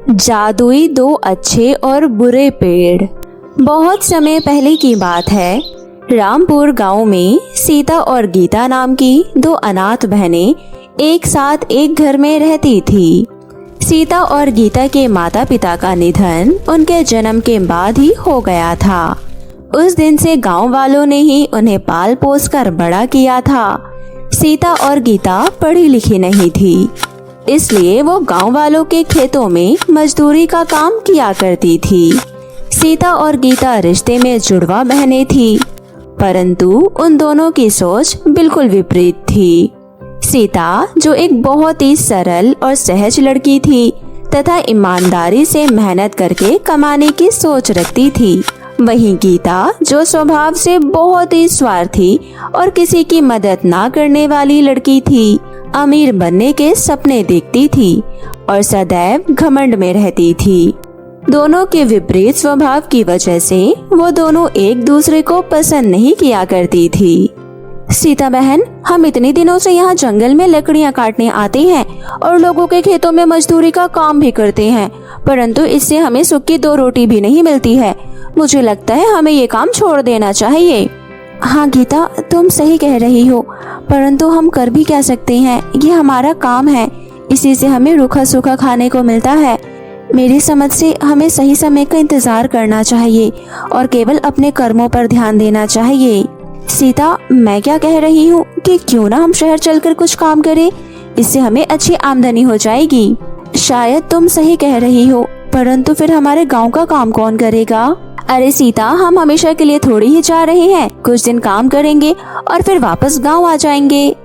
जादुई दो अच्छे और बुरे पेड़। बहुत समय पहले की बात है। रामपुर गांव में सीता और गीता नाम की दो अनाथ बहनें एक साथ एक घर में रहती थी। सीता और गीता के माता पिता का निधन उनके जन्म के बाद ही हो गया था। उस दिन से गांव वालों ने ही उन्हें पाल पोस कर बड़ा किया था। सीता और गीता पढ़ी लिखी नहीं थी, इसलिए वो गांव वालों के खेतों में मजदूरी का काम किया करती थी। सीता और गीता रिश्ते में जुड़वा बहनें थी, परंतु उन दोनों की सोच बिल्कुल विपरीत थी। सीता, जो एक बहुत ही सरल और सहज लड़की थी तथा ईमानदारी से मेहनत करके कमाने की सोच रखती थी, वहीं गीता, जो स्वभाव से बहुत ही स्वार्थी और किसी की मदद ना करने वाली लड़की थी, अमीर बनने के सपने देखती थी और सदैव घमंड में रहती थी। दोनों के विपरीत स्वभाव की वजह से वो दोनों एक दूसरे को पसंद नहीं किया करती थी। सीता बहन, हम इतने दिनों से यहाँ जंगल में लकड़ियाँ काटने आते हैं और लोगों के खेतों में मजदूरी का काम भी करते हैं, परंतु इससे हमें सूखी दो रोटी भी नहीं मिलती है। मुझे लगता है हमें ये काम छोड़ देना चाहिए। हाँ गीता, तुम सही कह रही हो, परंतु हम कर भी क्या सकते हैं। ये हमारा काम है, इसी से हमें रूखा सूखा खाने को मिलता है। मेरी समझ से हमें सही समय का इंतजार करना चाहिए और केवल अपने कर्मों पर ध्यान देना चाहिए। सीता, मैं क्या कह रही हूँ कि क्यों ना हम शहर चलकर कुछ काम करें, इससे हमें अच्छी आमदनी हो जाएगी। शायद तुम सही कह रही हो, परंतु फिर हमारे गांव का काम कौन करेगा। अरे सीता, हम हमेशा के लिए थोड़ी ही जा रहे हैं, कुछ दिन काम करेंगे और फिर वापस गांव आ जाएंगे।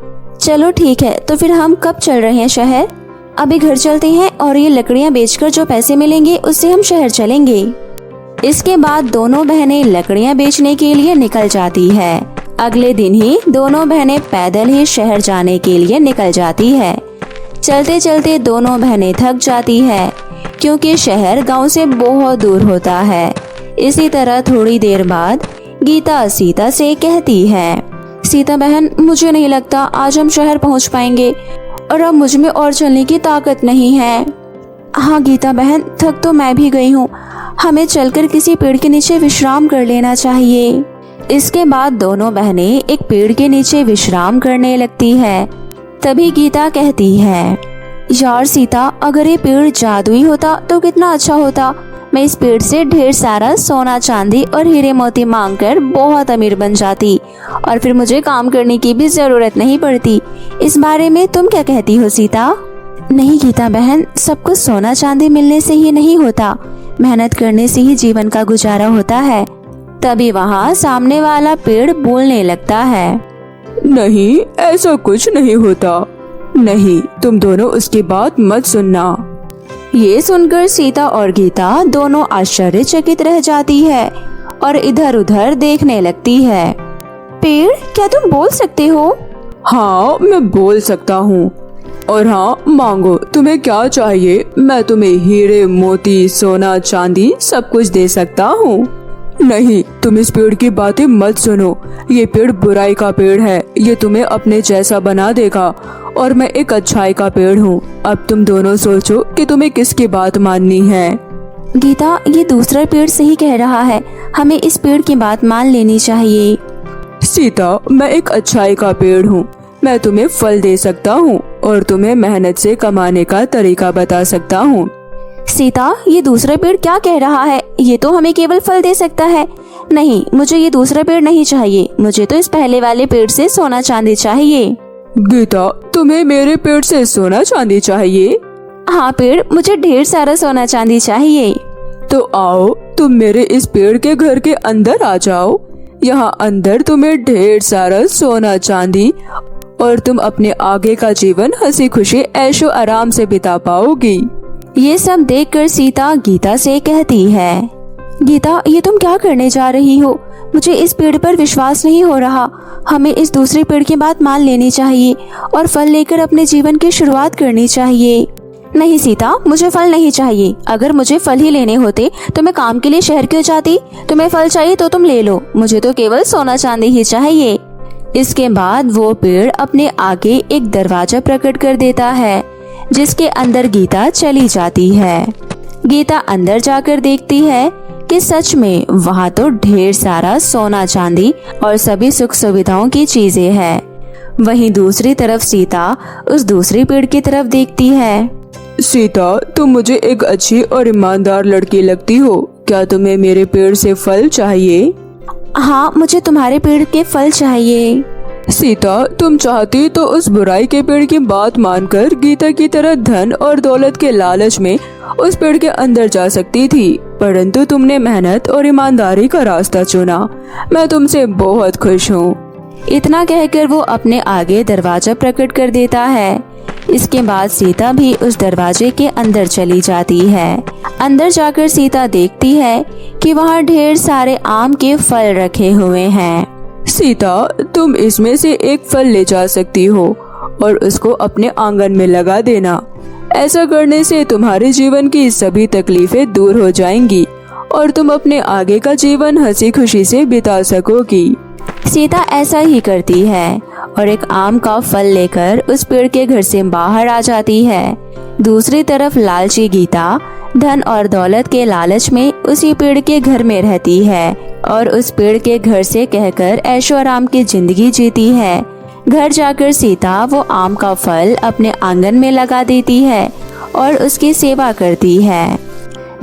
चलो ठीक है, तो फिर हम कब चल रहे हैं शहर। अभी घर चलते हैं और ये लकड़ियाँ बेचकर जो पैसे मिलेंगे उससे हम शहर चलेंगे। इसके बाद दोनों बहनें लकड़ियाँ बेचने के लिए निकल जाती है। अगले दिन ही दोनों बहनें पैदल ही शहर जाने के लिए निकल जाती है। चलते चलते दोनों बहनें थक जाती है, क्योंकि शहर गांव से बहुत दूर होता है। इसी तरह थोड़ी देर बाद गीता सीता से कहती है, सीता बहन, मुझे नहीं लगता आज हम शहर पहुंच पाएंगे और अब मुझ में और चलने की ताकत नहीं है। हाँ गीता बहन, थक तो मैं भी गई हूँ, हमें चलकर किसी पेड़ के नीचे विश्राम कर लेना चाहिए। इसके बाद दोनों बहनें एक पेड़ के नीचे विश्राम करने लगती है। तभी गीता कहती है, यार सीता, अगर ये पेड़ जादुई होता तो कितना अच्छा होता। मैं इस पेड़ से ढेर सारा सोना चांदी और हीरे मोती मांगकर बहुत अमीर बन जाती और फिर मुझे काम करने की भी जरूरत नहीं पड़ती। इस बारे में तुम क्या कहती हो सीता। नहीं गीता बहन, सब कुछ सोना चांदी मिलने से ही नहीं होता, मेहनत करने से ही जीवन का गुजारा होता है। तभी वहाँ सामने वाला पेड़ बोलने लगता है, नहीं, ऐसा कुछ नहीं होता। नहीं, तुम दोनों उसकी बात मत सुनना। ये सुनकर सीता और गीता दोनों आश्चर्यचकित रह जाती है और इधर उधर देखने लगती है। पेड़, क्या तुम बोल सकते हो। हाँ, मैं बोल सकता हूँ। और हाँ, मांगो, तुम्हें क्या चाहिए, मैं तुम्हें हीरे मोती सोना चांदी सब कुछ दे सकता हूँ। नहीं, तुम इस पेड़ की बातें मत सुनो। ये पेड़ बुराई का पेड़ है, ये तुम्हें अपने जैसा बना देगा और मैं एक अच्छाई का पेड़ हूँ। अब तुम दोनों सोचो कि तुम्हें किसकी बात माननी है। गीता, ये दूसरा पेड़ सही कह रहा है, हमें इस पेड़ की बात मान लेनी चाहिए। सीता, मैं एक अच्छाई का पेड़ हूँ, मैं तुम्हें फल दे सकता हूँ और तुम्हें मेहनत से कमाने का तरीका बता सकता हूँ। सीता, ये दूसरा पेड़ क्या कह रहा है, ये तो हमें केवल फल दे सकता है। नहीं, मुझे ये दूसरा पेड़ नहीं चाहिए, मुझे तो इस पहले वाले पेड़ से सोना चांदी चाहिए। गीता, तुम्हें मेरे पेड़ से सोना चांदी चाहिए। हाँ पेड़, मुझे ढेर सारा सोना चांदी चाहिए। तो आओ, तुम मेरे इस पेड़ के घर के अंदर आ जाओ। यहाँ अंदर तुम्हें ढेर सारा सोना चांदी और तुम अपने आगे का जीवन हंसी खुशी ऐशो आराम से बिता पाओगी। ये सब देखकर सीता गीता से कहती है, गीता, ये तुम क्या करने जा रही हो। मुझे इस पेड़ पर विश्वास नहीं हो रहा, हमें इस दूसरे पेड़ की बात मान लेनी चाहिए और फल लेकर अपने जीवन की शुरुआत करनी चाहिए। नहीं सीता, मुझे फल नहीं चाहिए, अगर मुझे फल ही लेने होते तो मैं काम के लिए शहर क्यों जाती। तुम्हें फल चाहिए तो तुम ले लो, मुझे तो केवल सोना चांदी ही चाहिए। इसके बाद वो पेड़ अपने आगे एक दरवाजा प्रकट कर देता है, जिसके अंदर गीता चली जाती है। गीता अंदर जाकर देखती है कि सच में वहाँ तो ढेर सारा सोना चांदी और सभी सुख सुविधाओं की चीजें हैं। वहीं दूसरी तरफ सीता उस दूसरी पेड़ की तरफ देखती है। सीता, तुम मुझे एक अच्छी और ईमानदार लड़की लगती हो। क्या तुम्हें मेरे पेड़ से फल चाहिए? हाँ, मुझे तुम्हारे पेड़ के फल चाहिए। सीता, तुम चाहती तो उस बुराई के पेड़ की बात मानकर गीता की तरह धन और दौलत के लालच में उस पेड़ के अंदर जा सकती थी, परंतु तुमने मेहनत और ईमानदारी का रास्ता चुना। मैं तुमसे बहुत खुश हूँ। इतना कहकर वो अपने आगे दरवाजा प्रकट कर देता है। इसके बाद सीता भी उस दरवाजे के अंदर चली जाती है। अंदर जाकर सीता देखती है कि वहाँ ढेर सारे आम के फल रखे हुए हैं। सीता, तुम इसमें से एक फल ले जा सकती हो और उसको अपने आंगन में लगा देना। ऐसा करने से तुम्हारे जीवन की सभी तकलीफें दूर हो जाएंगी और तुम अपने आगे का जीवन हंसी खुशी से बिता सकोगी। सीता ऐसा ही करती है और एक आम का फल लेकर उस पेड़ के घर से बाहर आ जाती है। दूसरी तरफ लालची गीता धन और दौलत के लालच में उसी पेड़ के घर में रहती है और उस पेड़ के घर से कहकर ऐशो आराम की जिंदगी जीती है। घर जाकर सीता वो आम का फल अपने आंगन में लगा देती है और उसकी सेवा करती है।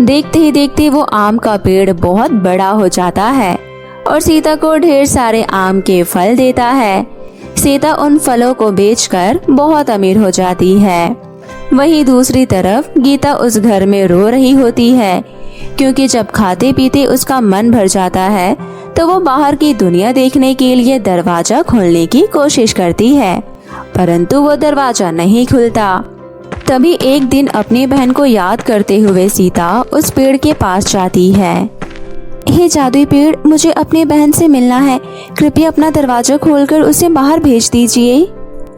देखते ही देखते वो आम का पेड़ बहुत बड़ा हो जाता है और सीता को ढेर सारे आम के फल देता है। सीता उन फलों को बेचकर बहुत अमीर हो जाती है। वहीं दूसरी तरफ गीता उस घर में रो रही होती है, क्योंकि जब खाते पीते उसका मन भर जाता है तो वो बाहर की दुनिया देखने के लिए दरवाजा खोलने की कोशिश करती है, परंतु वो दरवाजा नहीं खुलता। तभी एक दिन अपनी बहन को याद करते हुए सीता उस पेड़ के पास जाती है। हे जादुई पेड़, मुझे अपनी बहन से मिलना है। कृपया अपना दरवाजा खोलकर उसे बाहर भेज दीजिए।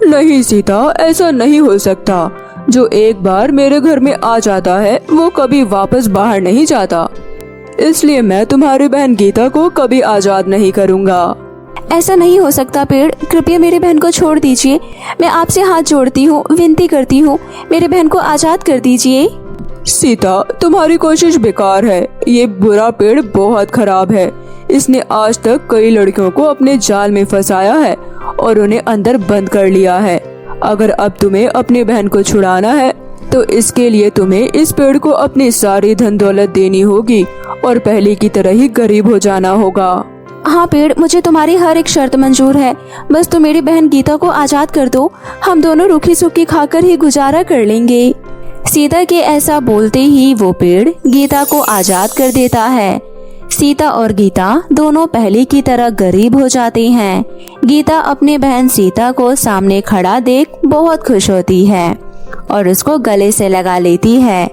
नहीं सीता, ऐसा नहीं हो सकता। जो एक बार मेरे घर में आ जाता है वो कभी वापस बाहर नहीं जाता, इसलिए मैं तुम्हारी बहन गीता को कभी आजाद नहीं करूँगा। ऐसा नहीं हो सकता पेड़, कृपया मेरी बहन को छोड़ दीजिए। मैं आपसे हाथ जोड़ती हूँ, विनती करती हूँ, मेरी बहन को आजाद कर दीजिए। सीता, तुम्हारी कोशिश बेकार है। ये बुरा पेड़ बहुत खराब है। इसने आज तक कई लड़कियों को अपने जाल में फंसाया है और उन्हें अंदर बंद कर लिया है। अगर अब तुम्हें अपनी बहन को छुड़ाना है तो इसके लिए तुम्हें इस पेड़ को अपनी सारी धन दौलत देनी होगी और पहले की तरह ही गरीब हो जाना होगा। हाँ पेड़, मुझे तुम्हारी हर एक शर्त मंजूर है। बस तुम मेरी बहन गीता को आजाद कर दो। हम दोनों रूखी सूखी खाकर ही गुजारा कर लेंगे। सीता के ऐसा बोलते ही वो पेड़ गीता को आजाद कर देता है। सीता और गीता दोनों पहले की तरह गरीब हो जाते हैं। गीता अपनी बहन सीता को सामने खड़ा देख बहुत खुश होती है और उसको गले से लगा लेती है।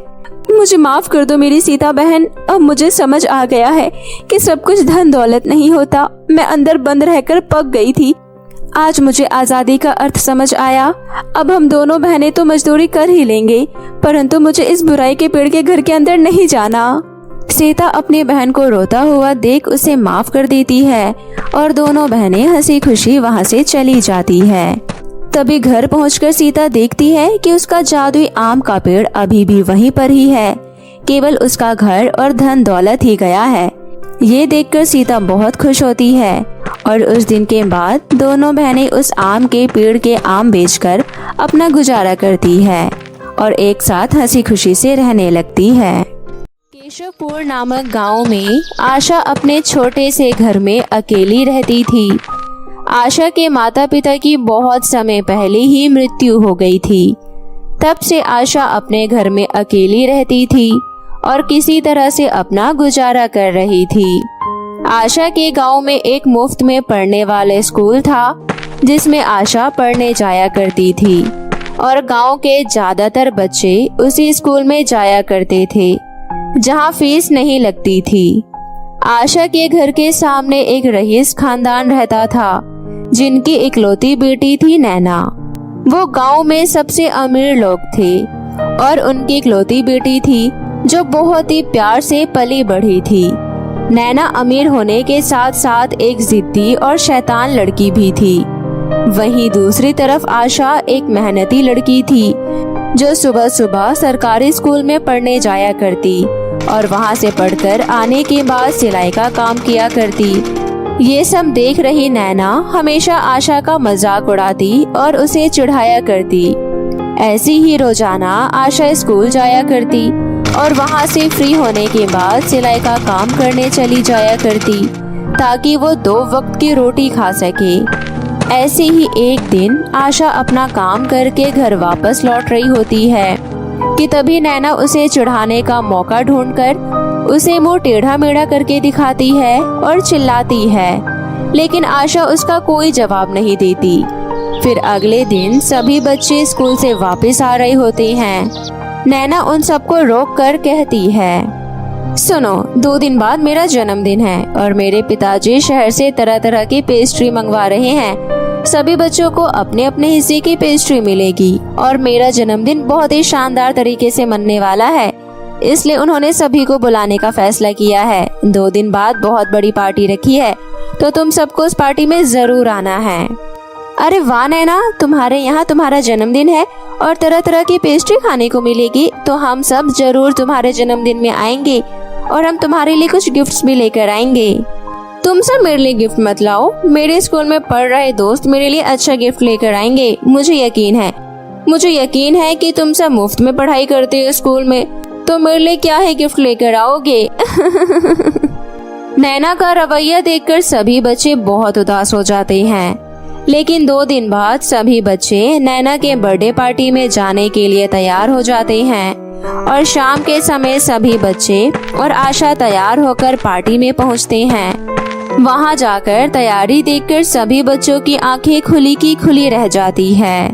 मुझे माफ कर दो मेरी सीता बहन, अब मुझे समझ आ गया है कि सब कुछ धन दौलत नहीं होता। मैं अंदर बंद रहकर पक गई थी। आज मुझे आजादी का अर्थ समझ आया। अब हम दोनों बहनें तो मजदूरी कर ही लेंगे, परंतु मुझे इस बुराई के पेड़ के घर के अंदर नहीं जाना। सीता अपनी बहन को रोता हुआ देख उसे माफ कर देती है और दोनों बहनें हंसी खुशी वहाँ से चली जाती है। तभी घर पहुंचकर सीता देखती है कि उसका जादुई आम का पेड़ अभी भी वहीं पर ही है, केवल उसका घर और धन दौलत ही गया है। ये देखकर सीता बहुत खुश होती है और उस दिन के बाद दोनों बहनें उस आम के पेड़ के आम बेचकर अपना गुजारा करती है और एक साथ हंसी खुशी से रहने लगती है। केशवपुर नामक गांव में आशा अपने छोटे से घर में अकेली रहती थी। आशा के माता पिता की बहुत समय पहले ही मृत्यु हो गई थी। तब से आशा अपने घर में अकेली रहती थी और किसी तरह से अपना गुजारा कर रही थी। आशा के गांव में एक मुफ्त में पढ़ने वाले स्कूल था, जिसमें आशा पढ़ने जाया करती थी और गांव के ज्यादातर बच्चे उसी स्कूल में जाया करते थे, जहां फीस नहीं लगती थी। आशा के घर के सामने एक रईस खानदान रहता था, जिनकी इकलौती बेटी थी नैना। वो गांव में सबसे अमीर लोग थे और उनकी इकलौती बेटी थी, जो बहुत ही प्यार से पली बढ़ी थी। नैना अमीर होने के साथ साथ एक जिद्दी और शैतान लड़की भी थी। वहीं दूसरी तरफ आशा एक मेहनती लड़की थी, जो सुबह सुबह सरकारी स्कूल में पढ़ने जाया करती और वहाँ से पढ़कर आने के बाद सिलाई का काम किया करती। ये सब देख रही नैना हमेशा आशा का मजाक उड़ाती और उसे चिढ़ाया करती। ऐसी ही रोजाना आशा स्कूल जाया करती और वहाँ से फ्री होने के बाद सिलाई का काम करने चली जाया करती ताकि वो 2 वक्त की रोटी खा सके। ऐसे ही एक दिन आशा अपना काम करके घर वापस लौट रही होती है कि तभी नैना उसे चिढ़ाने का मौका ढूंढकर उसे मुंह टेढ़ा मेढ़ा करके दिखाती है और चिल्लाती है, लेकिन आशा उसका कोई जवाब नहीं देती। फिर अगले दिन सभी बच्चे स्कूल से वापस आ रहे होते हैं। नैना उन सबको रोक कर कहती है, सुनो, 2 दिन बाद मेरा जन्मदिन है और मेरे पिताजी शहर से तरह तरह की पेस्ट्री मंगवा रहे हैं। सभी बच्चों को अपने अपने हिस्से की पेस्ट्री मिलेगी और मेरा जन्मदिन बहुत ही शानदार तरीके से मनने वाला है, इसलिए उन्होंने सभी को बुलाने का फैसला किया है। 2 दिन बाद बहुत बड़ी पार्टी रखी है, तो तुम सबको उस पार्टी में जरूर आना है। अरे वाह नैना, तुम्हारे यहाँ तुम्हारा जन्मदिन है और तरह तरह की पेस्ट्री खाने को मिलेगी, तो हम सब जरूर तुम्हारे जन्मदिन में आएंगे और हम तुम्हारे लिए कुछ गिफ्ट्स भी लेकर आएंगे। तुम सब मेरे लिए गिफ्ट मत लाओ, मेरे स्कूल में पढ़ रहे दोस्त मेरे लिए अच्छा गिफ्ट लेकर आएंगे। मुझे यकीन है कि तुम सब मुफ्त में पढ़ाई करते हो स्कूल में, तो मेरे लिए क्या है गिफ्ट लेकर आओगे। नैना का रवैया देखकर सभी बच्चे बहुत उदास हो जाते हैं। लेकिन 2 दिन बाद सभी बच्चे नैना के बर्थडे पार्टी में जाने के लिए तैयार हो जाते हैं और शाम के समय सभी बच्चे और आशा तैयार होकर पार्टी में पहुंचते हैं। वहां जाकर तैयारी देखकर सभी बच्चों की आंखें खुली की खुली रह जाती है,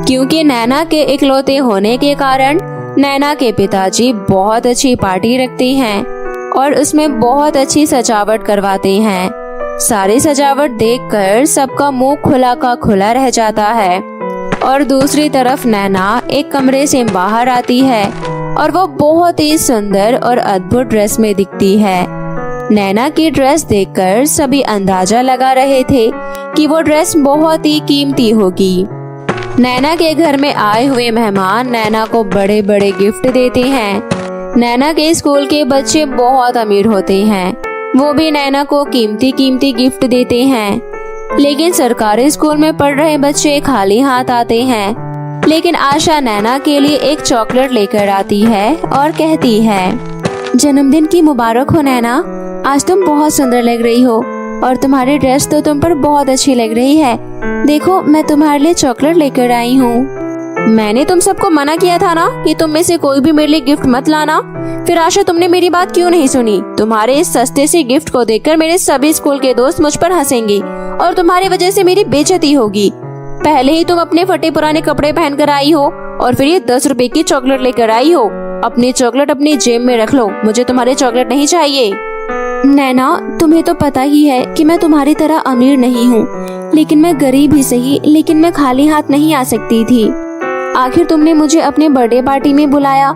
क्योंकि नैना के इकलौते होने के कारण नैना के पिताजी बहुत अच्छी पार्टी रखते हैं और उसमें बहुत अच्छी सजावट करवाते हैं। सारी सजावट देखकर सबका मुंह खुला का खुला रह जाता है और दूसरी तरफ नैना एक कमरे से बाहर आती है और वो बहुत ही सुंदर और अद्भुत ड्रेस में दिखती है। नैना की ड्रेस देखकर सभी अंदाजा लगा रहे थे कि वो ड्रेस बहुत ही कीमती होगी। नैना के घर में आए हुए मेहमान नैना को बड़े बड़े गिफ्ट देते हैं। नैना के स्कूल के बच्चे बहुत अमीर होते हैं, वो भी नैना को कीमती कीमती गिफ्ट देते हैं। लेकिन सरकारी स्कूल में पढ़ रहे बच्चे खाली हाथ आते हैं। लेकिन आशा नैना के लिए एक चॉकलेट लेकर आती है और कहती है, जन्मदिन की मुबारक हो नैना, आज तुम बहुत सुंदर लग रही हो और तुम्हारी ड्रेस तो तुम पर बहुत अच्छी लग रही है। देखो, मैं तुम्हारे लिए चॉकलेट लेकर आई हूँ। मैंने तुम सबको मना किया था ना कि तुम में से कोई भी मेरे लिए गिफ्ट मत लाना। फिर आशा, तुमने मेरी बात क्यों नहीं सुनी? तुम्हारे इस सस्ते से गिफ्ट को देखकर मेरे सभी स्कूल के दोस्त मुझ पर हंसेंगे और तुम्हारी वजह से मेरी बेइज्जती होगी। पहले ही तुम अपने फटे पुराने कपड़े पहन कर आई हो और फिर ये 10 रुपए की चॉकलेट लेकर आई हो। अपनी चॉकलेट अपनी जेब में रख लो, मुझे तुम्हारे चॉकलेट नहीं चाहिए। नैना, तुम्हें तो पता ही है कि मैं तुम्हारी तरह अमीर नहीं हूँ, लेकिन मैं गरीब ही सही, लेकिन मैं खाली हाथ नहीं आ सकती थी। आखिर तुमने मुझे अपने बर्थडे पार्टी में बुलाया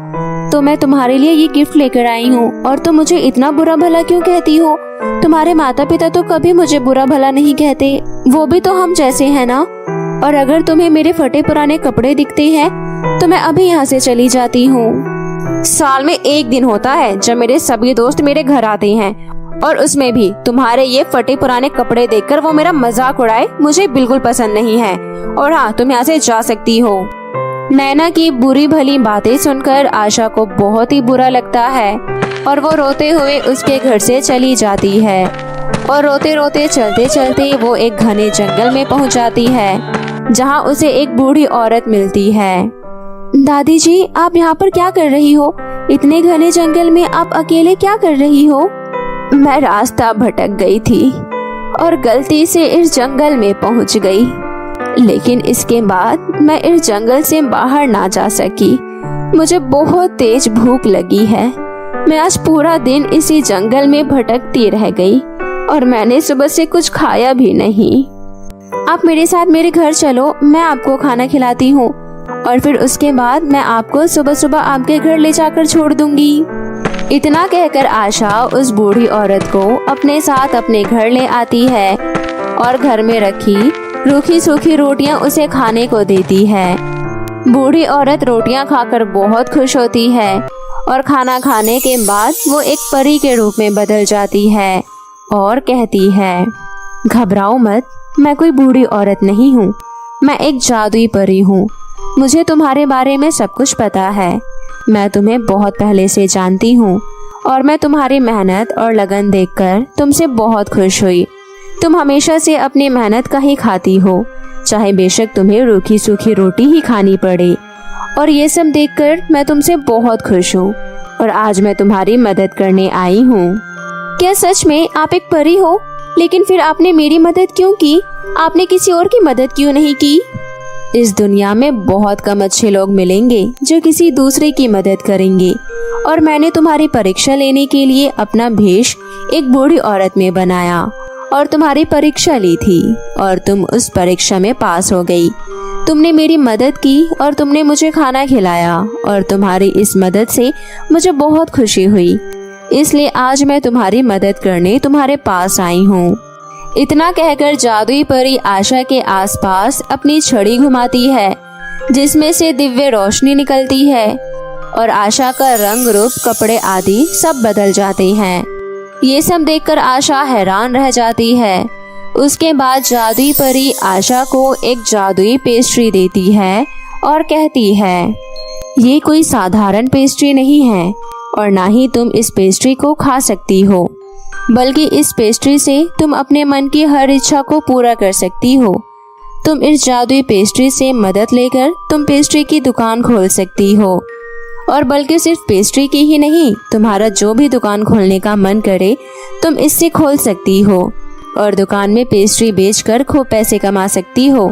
तो मैं तुम्हारे लिए ये गिफ्ट लेकर आई हूँ और तुम मुझे इतना बुरा भला क्यों कहती हो? तुम्हारे माता पिता तो कभी मुझे बुरा भला नहीं कहते, वो भी तो हम जैसे हैं ना। और अगर तुम्हें मेरे फटे पुराने कपड़े दिखते हैं तो मैं अभी यहाँ से चली जाती हूँ। साल में 1 दिन होता है जब मेरे सभी दोस्त मेरे घर आते हैं और उसमें भी तुम्हारे ये फटे पुराने कपड़े देखकर वो मेरा मजाक उड़ाए, मुझे बिल्कुल पसंद नहीं है। और हाँ, तुम यहाँ से जा सकती हो। नैना की बुरी भली बातें सुनकर आशा को बहुत ही बुरा लगता है और वो रोते हुए उसके घर से चली जाती है और रोते रोते चलते चलते वो एक घने जंगल में पहुंच जाती है, जहां उसे एक बूढ़ी औरत मिलती है। दादी जी, आप यहाँ पर क्या कर रही हो? इतने घने जंगल में आप अकेले क्या कर रही हो? मैं रास्ता भटक गई थी और गलती से इस जंगल में पहुंच गई, लेकिन इसके बाद मैं इस जंगल से बाहर ना जा सकी। मुझे बहुत तेज भूख लगी है। मैं आज पूरा दिन इसी जंगल में भटकती रह गई और मैंने सुबह से कुछ खाया भी नहीं। आप मेरे साथ मेरे घर चलो, मैं आपको खाना खिलाती हूँ और फिर उसके बाद मैं आपको सुबह सुबह आपके घर ले जाकर छोड़ दूंगी। इतना कहकर आशा उस बूढ़ी औरत को अपने साथ अपने घर ले आती है और घर में रखी रूखी सूखी रोटियां उसे खाने को देती है। बूढ़ी औरत रोटियां खाकर बहुत खुश होती है और खाना खाने के बाद वो एक परी के रूप में बदल जाती है और कहती है, घबराओ मत, मैं कोई बूढ़ी औरत नहीं हूँ, मैं एक जादुई परी हूँ। मुझे तुम्हारे बारे में सब कुछ पता है। मैं तुम्हें बहुत पहले से जानती हूँ और मैं तुम्हारी मेहनत और लगन देखकर तुमसे बहुत खुश हुई। तुम हमेशा से अपनी मेहनत का ही खाती हो, चाहे बेशक तुम्हें रूखी सूखी रोटी ही खानी पड़े। और ये सब देखकर मैं तुमसे बहुत खुश हूँ और आज मैं तुम्हारी मदद करने आई हूँ। क्या सच में आप एक परी हो? लेकिन फिर आपने मेरी मदद क्यों की? आपने किसी और की मदद क्यों नहीं की? इस दुनिया में बहुत कम अच्छे लोग मिलेंगे जो किसी दूसरे की मदद करेंगे और मैंने तुम्हारी परीक्षा लेने के लिए अपना भेष एक बूढ़ी औरत में बनाया और तुम्हारी परीक्षा ली थी और तुम उस परीक्षा में पास हो गई। तुमने मेरी मदद की और तुमने मुझे खाना खिलाया और तुम्हारी इस मदद से मुझे बहुत खुशी हुई। इसलिए आज मैं तुम्हारी मदद करने तुम्हारे पास आई हूँ। इतना कहकर जादुई परी आशा के आसपास अपनी छड़ी घुमाती है जिसमें से दिव्य रोशनी निकलती है और आशा का रंग रूप, कपड़े आदि सब बदल जाते हैं। ये सब देखकर आशा हैरान रह जाती है। उसके बाद जादुई परी आशा को एक जादुई पेस्ट्री देती है और कहती है, ये कोई साधारण पेस्ट्री नहीं है और ना ही तुम इस पेस्ट्री को खा सकती हो, बल्कि इस पेस्ट्री से तुम अपने मन की हर इच्छा को पूरा कर सकती हो। तुम इस जादुई पेस्ट्री से मदद लेकर तुम पेस्ट्री की दुकान खोल सकती हो और बल्कि सिर्फ पेस्ट्री की ही नहीं, तुम्हारा जो भी दुकान खोलने का मन करे तुम इससे खोल सकती हो और दुकान में पेस्ट्री बेचकर खूब पैसे कमा सकती हो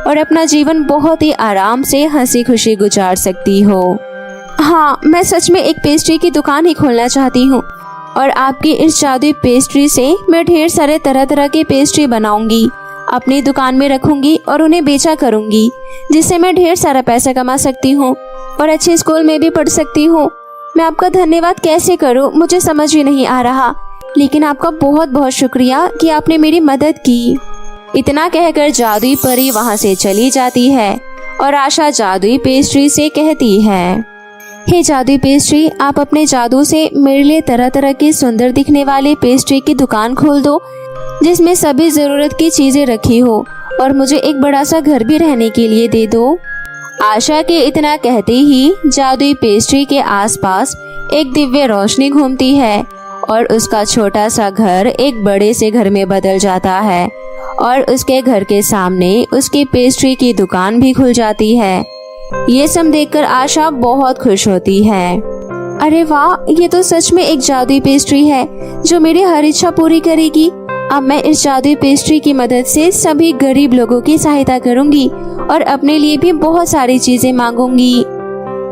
और अपना जीवन बहुत ही आराम से हंसी खुशी गुजार सकती हो। हाँ, मैं सच में एक पेस्ट्री की दुकान ही खोलना चाहती हूँ और आपकी इस जादुई पेस्ट्री से मैं ढेर सारे तरह तरह के पेस्ट्री बनाऊंगी, अपनी दुकान में रखूंगी और उन्हें बेचा करूंगी, जिससे मैं ढेर सारा पैसा कमा सकती हूँ और अच्छे स्कूल में भी पढ़ सकती हूँ। मैं आपका धन्यवाद कैसे करूँ मुझे समझ ही नहीं आ रहा, लेकिन आपका बहुत बहुत शुक्रिया कि आपने मेरी मदद की। इतना कहकर जादुई परी वहाँ से चली जाती है और आशा जादुई पेस्ट्री से कहती है, हे जादुई पेस्ट्री, आप अपने जादू से मेरे लिए तरह तरह की सुंदर दिखने वाले पेस्ट्री की दुकान खोल दो जिसमें सभी जरूरत की चीजें रखी हो और मुझे एक बड़ा सा घर भी रहने के लिए दे दो। आशा के इतना कहते ही जादुई पेस्ट्री के आसपास एक दिव्य रोशनी घूमती है और उसका छोटा सा घर एक बड़े से घर में बदल जाता है और उसके घर के सामने उसकी पेस्ट्री की दुकान भी खुल जाती है। ये सब देखकर आशा बहुत खुश होती है। अरे वाह, ये तो सच में एक जादुई पेस्ट्री है जो मेरी हर इच्छा पूरी करेगी। अब मैं इस जादुई पेस्ट्री की मदद से सभी गरीब लोगों की सहायता करूंगी और अपने लिए भी बहुत सारी चीजें मांगूंगी।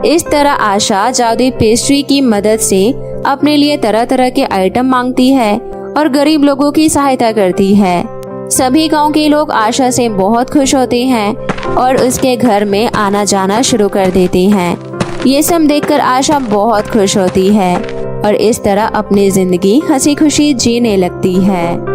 इस तरह आशा जादुई पेस्ट्री की मदद से अपने लिए तरह तरह के आइटम मांगती है और गरीब लोगों की सहायता करती है। सभी गांव के लोग आशा से बहुत खुश होते हैं और उसके घर में आना जाना शुरू कर देते हैं। ये सब देखकर आशा बहुत खुश होती है और इस तरह अपनी जिंदगी हंसी खुशी जीने लगती है।